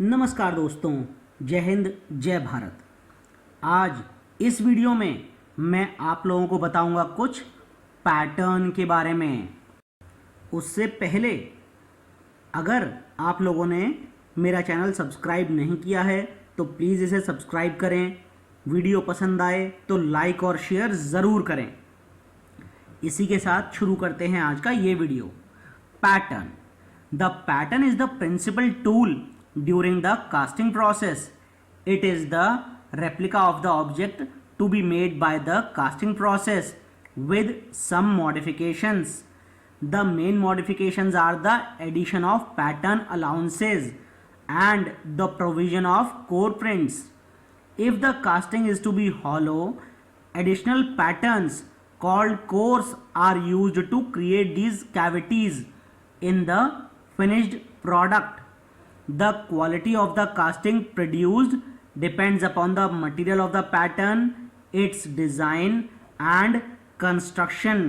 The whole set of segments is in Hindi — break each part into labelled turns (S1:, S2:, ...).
S1: नमस्कार दोस्तों, जय हिंद जय भारत। आज इस वीडियो में मैं आप लोगों को बताऊंगा कुछ पैटर्न के बारे में। उससे पहले अगर आप लोगों ने मेरा चैनल सब्सक्राइब नहीं किया है तो प्लीज़ इसे सब्सक्राइब करें। वीडियो पसंद आए तो लाइक और शेयर ज़रूर करें। इसी के साथ शुरू करते हैं आज का ये video. Pattern. The pattern is the principal tool during the casting process. It is the replica of the object to be made by the casting process with some modifications. The main modifications are the addition of pattern allowances and the provision of core prints. If the casting is to be hollow, additional patterns called cores are used to create these cavities in the finished product. The quality of the casting produced depends upon the material of the pattern, its design and construction.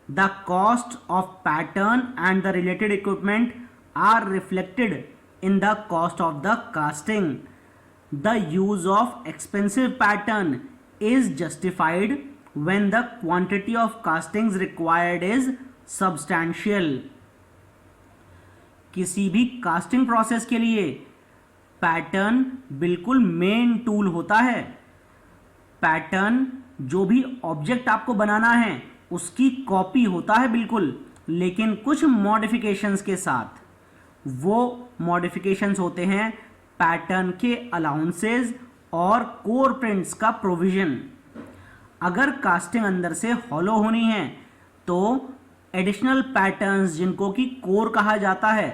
S1: The cost of pattern and the related equipment are reflected in the cost of the casting. The use of expensive pattern is justified when the quantity of castings required is substantial. किसी भी कास्टिंग प्रोसेस के लिए पैटर्न बिल्कुल मेन टूल होता है। पैटर्न जो भी ऑब्जेक्ट आपको बनाना है उसकी कॉपी होता है बिल्कुल, लेकिन कुछ मॉडिफिकेशंस के साथ। वो मॉडिफिकेशंस होते हैं पैटर्न के अलाउंसेस और कोर प्रिंट्स का प्रोविजन। अगर कास्टिंग अंदर से हॉलो होनी है तो एडिशनल पैटर्न्स जिनको कि कोर कहा जाता है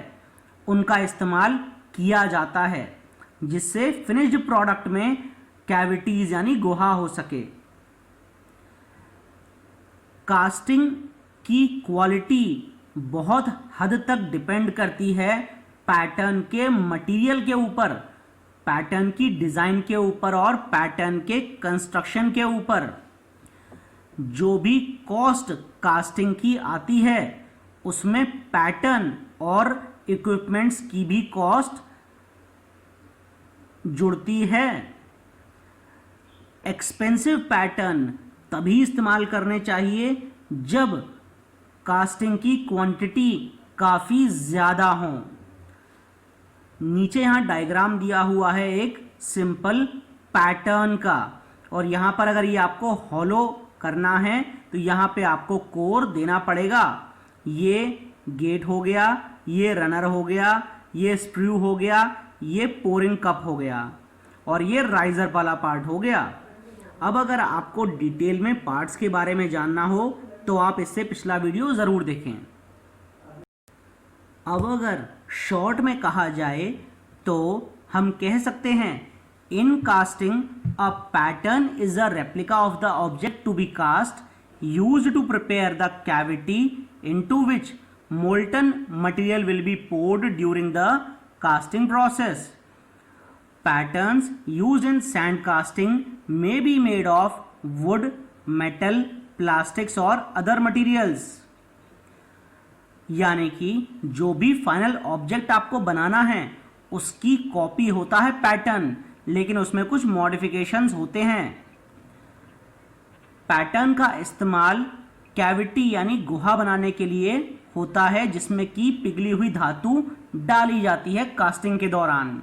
S1: उनका इस्तेमाल किया जाता है, जिससे फिनिश्ड प्रोडक्ट में कैविटीज यानी गुहा हो सके। कास्टिंग की क्वालिटी बहुत हद तक डिपेंड करती है पैटर्न के मटेरियल के ऊपर, पैटर्न की डिजाइन के ऊपर और पैटर्न के कंस्ट्रक्शन के ऊपर। जो भी कॉस्ट कास्टिंग की आती है उसमें पैटर्न और इक्विपमेंट्स की भी कॉस्ट जुड़ती है। एक्सपेंसिव पैटर्न तभी इस्तेमाल करने चाहिए जब कास्टिंग की क्वांटिटी काफ़ी ज़्यादा हो। नीचे यहाँ डायग्राम दिया हुआ है एक सिंपल पैटर्न का, और यहाँ पर अगर ये आपको हॉलो करना है तो यहाँ पे आपको कोर देना पड़ेगा। ये गेट हो गया, ये रनर हो गया, ये स्प्रू हो गया, ये पोरिंग कप हो गया और ये राइजर वाला पार्ट हो गया। अब अगर आपको डिटेल में पार्ट्स के बारे में जानना हो तो आप इससे पिछला वीडियो ज़रूर देखें। अब अगर शॉर्ट में कहा जाए तो हम कह सकते हैं In casting, a pattern is a replica of the object to be cast, used to prepare the cavity into which molten material will be poured during the casting process. Patterns used in sand casting may be made of wood, metal, plastics or other materials. यानी कि जो भी फाइनल ऑब्जेक्ट आपको बनाना है उसकी कॉपी होता है पैटर्न, लेकिन उसमें कुछ मॉडिफिकेशंस होते हैं। पैटर्न का इस्तेमाल कैविटी यानी गुहा बनाने के लिए होता है, जिसमें कि पिघली हुई धातु डाली जाती है कास्टिंग के दौरान।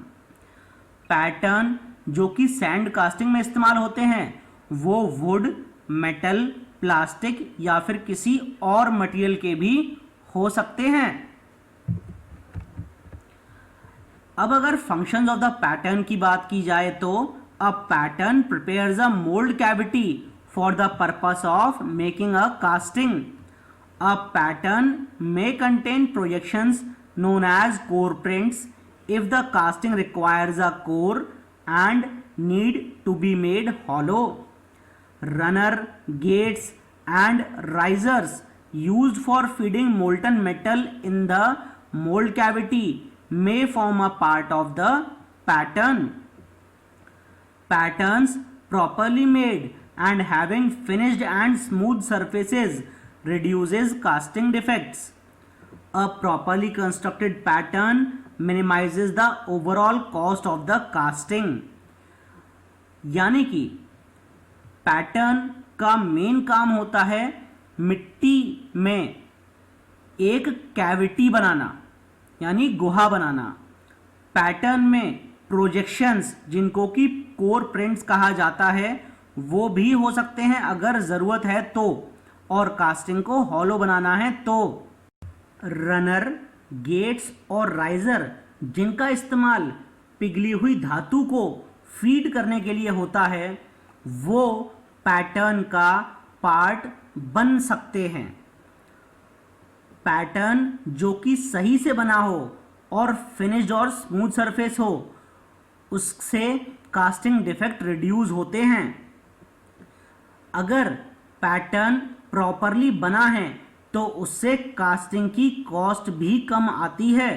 S1: पैटर्न जो कि सैंड कास्टिंग में इस्तेमाल होते हैं वो वुड, मेटल, प्लास्टिक या फिर किसी और मटेरियल के भी हो सकते हैं। अब अगर फंक्शंस ऑफ द पैटर्न की बात की जाए तो a pattern prepares a mould cavity for the purpose of making a casting. A pattern may contain projections known as core prints if the casting requires a core and need to be made hollow. Runner, gates and risers used for feeding molten metal in the mould cavity may form a part of the pattern. Patterns properly made and having finished and smooth surfaces reduces casting defects. A properly constructed pattern minimises the overall cost of the casting. यानी कि पैटर्न का मेन काम होता है मिट्टी में एक कैविटी बनाना, यानी गुहा बनाना। पैटर्न में प्रोजेक्शंस, जिनको कि कोर प्रिंट्स कहा जाता है, वो भी हो सकते हैं अगर ज़रूरत है तो, और कास्टिंग को हॉलो बनाना है तो। रनर, गेट्स और राइजर, जिनका इस्तेमाल पिघली हुई धातु को फीड करने के लिए होता है, वो पैटर्न का पार्ट बन सकते हैं। पैटर्न जो कि सही से बना हो और फिनिश्ड और स्मूथ सरफेस हो, उससे कास्टिंग डिफेक्ट रिड्यूस होते हैं। अगर पैटर्न प्रॉपरली बना है तो उससे कास्टिंग की कॉस्ट भी कम आती है।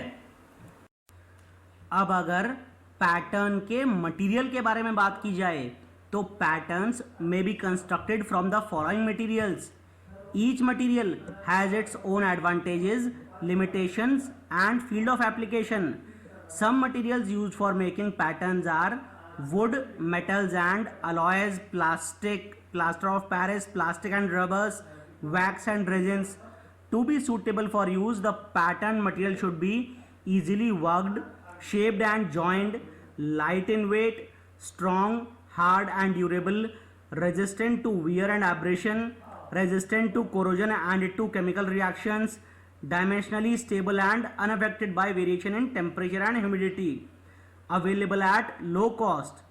S1: अब अगर पैटर्न के मटेरियल के बारे में बात की जाए तो patterns may be constructed from the following materials. Each material has its own advantages, limitations and field of application. Some materials used for making patterns are wood, metals and alloys, plastic, plaster of Paris, plastic and rubbers, wax and resins. To be suitable for use, the pattern material should be easily worked, shaped and joined, light in weight, strong, hard and durable, resistant to wear and abrasion, resistant to corrosion and to chemical reactions, dimensionally stable and unaffected by variation in temperature and humidity, available at low cost.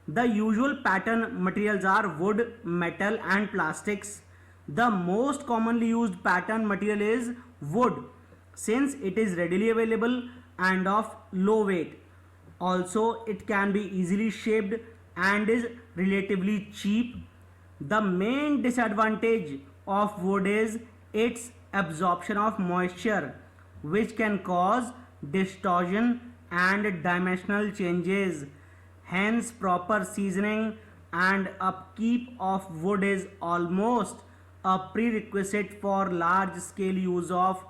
S1: The usual pattern materials are wood, metal and plastics. The most commonly used pattern material is wood, since it is readily available and of low weight. Also, it can be easily shaped and is relatively cheap. The main disadvantage of wood is its absorption of moisture, which can cause distortion and dimensional changes. Hence, proper seasoning and upkeep of wood is almost a prerequisite for large scale use of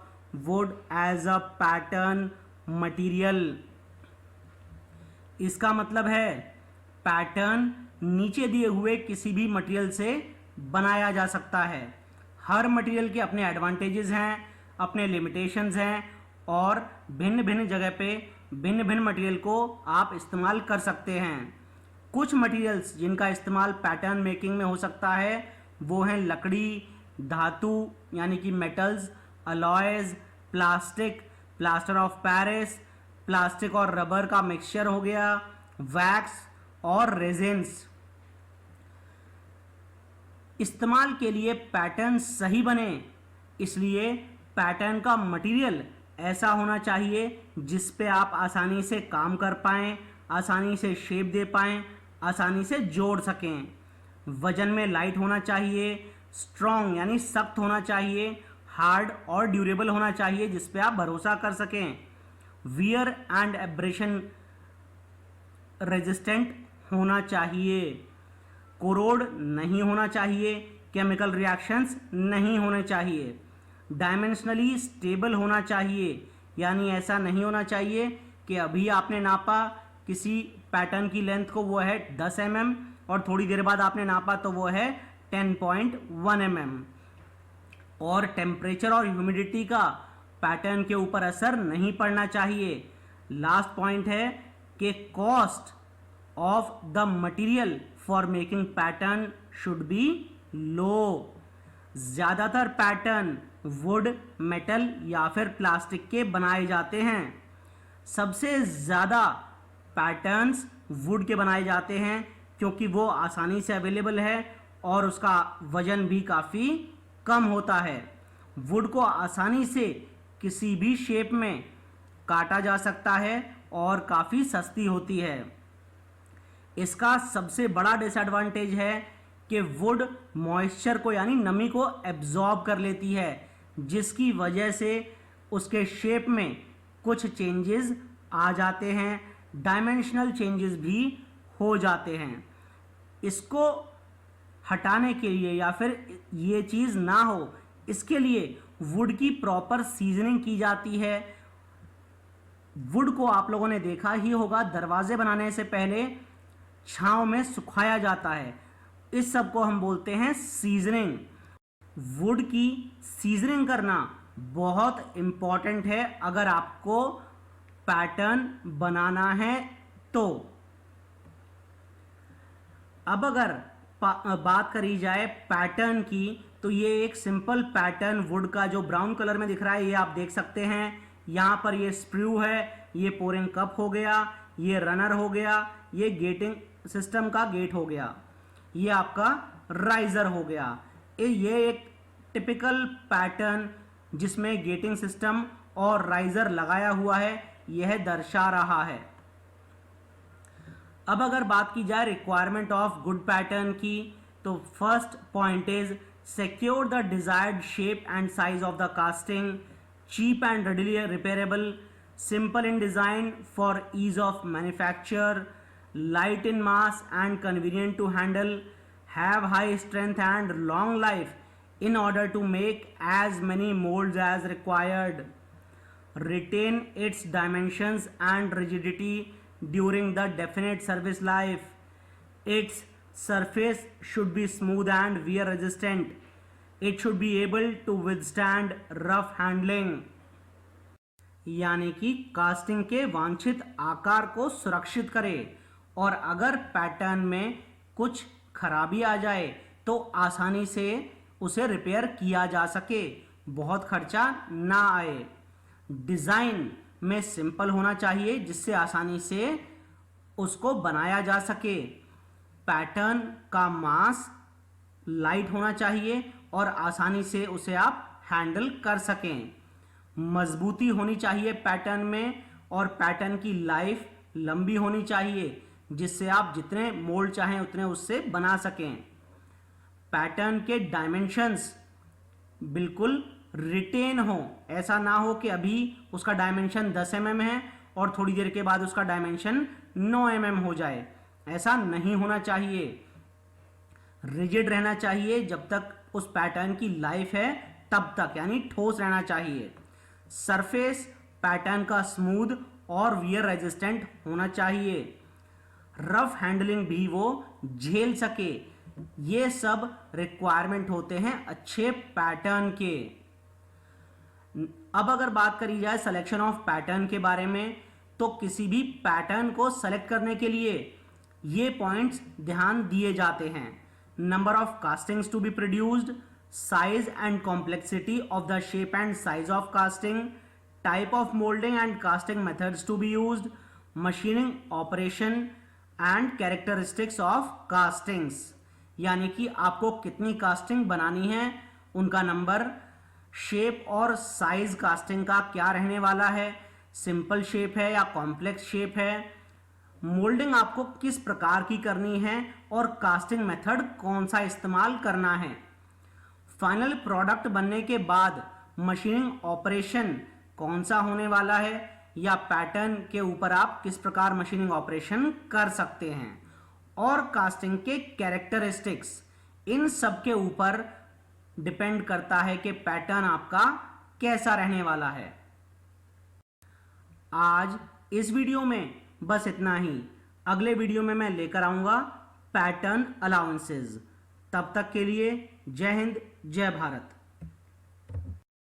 S1: wood as a pattern material. इसका मतलब है पैटर्न नीचे दिए हुए किसी भी मटेरियल से बनाया जा सकता है। हर मटेरियल के अपने एडवांटेजेस हैं, अपने लिमिटेशंस हैं और भिन्न भिन्न जगह पे भिन्न भिन्न मटेरियल को आप इस्तेमाल कर सकते हैं। कुछ मटेरियल्स जिनका इस्तेमाल पैटर्न मेकिंग में हो सकता है वो हैं लकड़ी, धातु यानी कि metals, alloys, plastic, plaster of Paris, plastic और रबर का मिक्सचर हो गया, वैक्स और रेजिन्स। इस्तेमाल के लिए पैटर्न सही बने, इसलिए पैटर्न का मटेरियल ऐसा होना चाहिए जिस पे आप आसानी से काम कर पाएँ, आसानी से शेप दे पाएँ, आसानी से जोड़ सकें। वजन में लाइट होना चाहिए, स्ट्रॉन्ग यानी सख्त होना चाहिए, हार्ड और ड्यूरेबल होना चाहिए जिस पे आप भरोसा कर सकें, वियर एंड एब्रेशन रेजिस्टेंट होना चाहिए, कोरोड नहीं होना चाहिए, केमिकल रिएक्शंस नहीं होने चाहिए, डायमेंशनली स्टेबल होना चाहिए, यानी ऐसा नहीं होना चाहिए कि अभी आपने नापा किसी पैटर्न की लेंथ को वो है 10 mm और थोड़ी देर बाद आपने नापा तो वो है 10.1 mm। और टेम्परेचर और ह्यूमिडिटी का पैटर्न के ऊपर असर नहीं पड़ना चाहिए। लास्ट पॉइंट है कि cost of the material for making pattern should be low. ज़्यादातर पैटर्न वुड, मेटल या फिर प्लास्टिक के बनाए जाते हैं। सबसे ज़्यादा पैटर्न्स वुड के बनाए जाते हैं क्योंकि वो आसानी से अवेलेबल है और उसका वजन भी काफ़ी कम होता है। वुड को आसानी से किसी भी शेप में काटा जा सकता है और काफ़ी सस्ती होती है। इसका सबसे बड़ा डिसएडवांटेज है कि वुड मॉइस्चर को यानी नमी को एब्जॉर्ब कर लेती है, जिसकी वजह से उसके शेप में कुछ चेंजेस आ जाते हैं, डायमेंशनल चेंजेस भी हो जाते हैं। इसको हटाने के लिए या फिर ये चीज़ ना हो इसके लिए वुड की प्रॉपर सीजनिंग की जाती है। वुड को आप लोगों ने देखा ही होगा, दरवाजे बनाने से पहले छांव में सुखाया जाता है। इस सब को हम बोलते हैं सीजनिंग। वुड की सीजनिंग करना बहुत इंपॉर्टेंट है अगर आपको पैटर्न बनाना है तो। अब अगर बात करी जाए पैटर्न की, तो ये एक सिंपल पैटर्न वुड का जो ब्राउन कलर में दिख रहा है, ये आप देख सकते हैं। यहाँ पर ये स्प्रू है, ये पोरिंग कप हो गया, ये रनर हो गया, ये गेटिंग सिस्टम का गेट हो गया, ये आपका राइजर हो गया। ये एक टिपिकल पैटर्न जिसमें गेटिंग सिस्टम और राइजर लगाया हुआ है, यह दर्शा रहा है। अब अगर बात की जाए रिक्वायरमेंट ऑफ गुड पैटर्न की, तो first point is secure the desired shape and size of the casting, cheap and readily repairable, simple in design for ease of manufacture, light in mass and convenient to handle, have high strength and long life in order to make as many molds as required, retain its dimensions and rigidity during the definite service life, its surface should be smooth and wear resistant, it should be able to withstand rough handling। यानी कि कास्टिंग के वांछित आकार को सुरक्षित करे, और अगर पैटर्न में कुछ खराबी आ जाए तो आसानी से उसे रिपेयर किया जा सके, बहुत खर्चा ना आए। डिज़ाइन में सिंपल होना चाहिए जिससे आसानी से उसको बनाया जा सके। पैटर्न का मास लाइट होना चाहिए और आसानी से उसे आप हैंडल कर सकें। मजबूती होनी चाहिए पैटर्न में, और पैटर्न की लाइफ लंबी होनी चाहिए जिससे आप जितने मोल्ड चाहें उतने उससे बना सकें। पैटर्न के डायमेंशंस बिल्कुल रिटेन हो, ऐसा ना हो कि अभी उसका डायमेंशन 10 mm है और थोड़ी देर के बाद उसका डायमेंशन 9 mm हो जाए, ऐसा नहीं होना चाहिए। रिजिड रहना चाहिए जब तक उस पैटर्न की लाइफ है तब तक, यानी ठोस रहना चाहिए। सरफेस पैटर्न का स्मूथ और वियर रेजिस्टेंट होना चाहिए। रफ हैंडलिंग भी वो झेल सके। ये सब रिक्वायरमेंट होते हैं अच्छे पैटर्न के। अब अगर बात करी जाए सिलेक्शन ऑफ पैटर्न के बारे में, तो किसी भी पैटर्न को सेलेक्ट करने के लिए ये पॉइंट्स ध्यान दिए जाते हैं। Number of castings to be produced, size and complexity of the shape and size of casting, type of moulding and casting methods to be used, machining operation and characteristics of castings. यानी कि आपको कितनी कास्टिंग बनानी है, उनका नंबर, शेप और साइज कास्टिंग का क्या रहने वाला है, सिंपल शेप है या कॉम्प्लेक्स शेप है, मोल्डिंग आपको किस प्रकार की करनी है और कास्टिंग मेथड कौन सा इस्तेमाल करना है। फाइनल प्रोडक्ट बनने के बाद मशीनिंग ऑपरेशन कौन सा होने वाला है, या पैटर्न के ऊपर आप किस प्रकार मशीनिंग ऑपरेशन कर सकते हैं, और कास्टिंग के कैरेक्टरिस्टिक्स, इन सब के ऊपर डिपेंड करता है कि पैटर्न आपका कैसा रहने वाला है। आज इस वीडियो में बस इतना ही। अगले वीडियो में मैं लेकर आऊंगा पैटर्न अलाउंसेस। तब तक के लिए जय हिंद, जय भारत।